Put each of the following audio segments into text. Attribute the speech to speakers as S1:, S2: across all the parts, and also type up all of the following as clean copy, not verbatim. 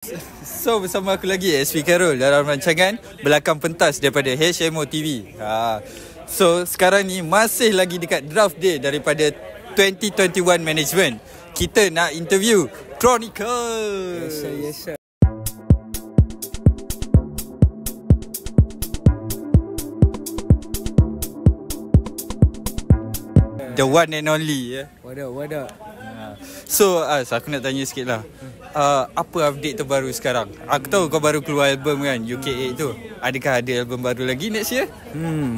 S1: So bersama aku lagi SP Carol dalam rancangan Belakang Pentas daripada HMO TV. So sekarang ni masih lagi dekat draft day daripada 2021 Management. Kita nak interview Chronicle.
S2: Yes sir.
S1: The one and only.
S2: What up?
S1: So aku nak tanya sikit lah. Apa update terbaru sekarang? Aku tahu kau baru keluar album kan, UK8 tu. Adakah ada album baru lagi next year?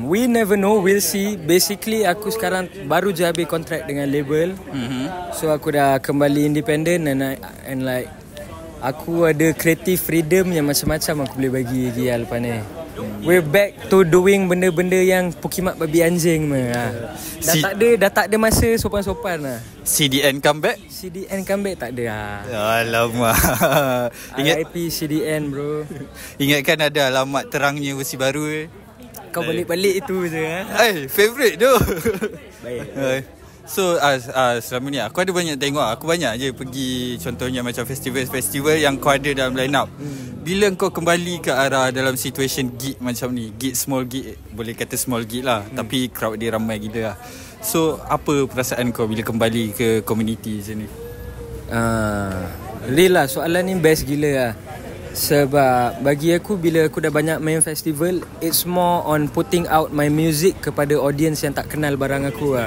S2: We never know, we'll see. Basically aku sekarang baru je habis kontrak dengan label. So aku dah kembali independent and like aku ada creative freedom yang macam-macam aku boleh bagi dia lepas ni. We're back to doing benda-benda yang pukimak babi anjing dah tak ada masa sopan-sopan lah.
S1: CDN comeback?
S2: CDN comeback tak ada lah.
S1: Alamak.
S2: RIP CDN bro.
S1: Ingatkan ada alamat terangnya versi baru.
S2: Kau balik-balik itu je
S1: favourite tu.
S2: Baik.
S1: So selama ni aku ada banyak tengok. Aku banyak je pergi contohnya macam festival yang kau ada dalam line up. Bila kau kembali ke arah dalam situation gig macam ni, gig small gig, boleh kata small gig lah, tapi crowd dia ramai gila lah. So apa perasaan kau bila kembali ke community macam ni?
S2: Real lah, soalan ni best gila lah. Sebab bagi aku bila aku dah banyak main festival, it's more on putting out my music kepada audience yang tak kenal barang aku lah.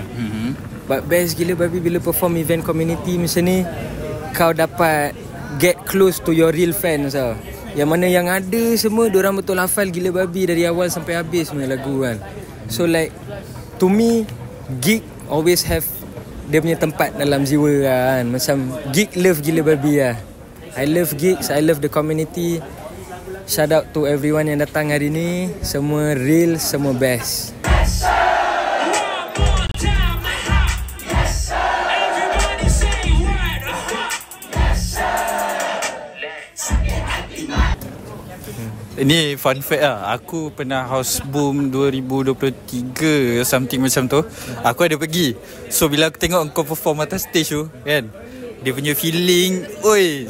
S2: But best gila babi bila perform event community macam ni, kau dapat get close to your real fans lah. Yang mana yang ada semua diorang betul hafal gila babi dari awal sampai habis punya lagu kan. So like to me gig always have dia punya tempat dalam jiwa lah kan. Macam gig love gila babi lah. I love gigs, I love the community. Shout out to everyone yang datang hari ni. Semua real, semua best.
S1: Ini fun fact lah. Aku pernah House Boom 2023 something macam tu. Aku ada pergi. So bila aku tengok engkau perform atas stage tu kan, dia punya feeling,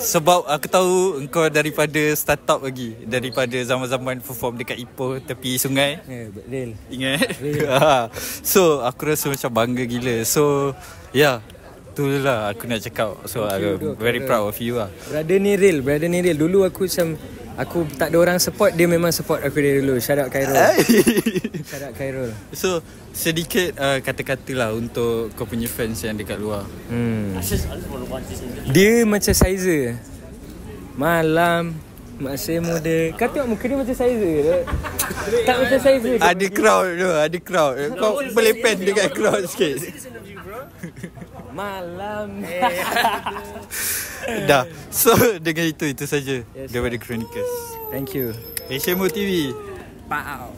S1: sebab aku tahu engkau daripada start up lagi, daripada zaman-zaman perform dekat Ipoh tepi sungai.
S2: Real.
S1: Ingat?
S2: Real.
S1: So aku rasa macam bangga gila. So itulah aku nak cakap. So aku very proud of you lah.
S2: Brother ni real. Dulu aku macam aku tak ada orang support, dia memang support aku dari dulu. Shout out Khairul. So
S1: sedikit kata-kata lah untuk kau punya fans yang dekat luar.
S2: Dia macam Sizer. Malam masih muda. Kau tengok muka dia macam Sizer. Tak macam Sizer.
S1: Ada crowd tu, ada crowd. Kau boleh pen dekat crowd sikit.
S2: Malam.
S1: Dah. So dengan itu saja daripada Chronicles.
S2: Thank you.
S1: HMO TV.
S2: Pow.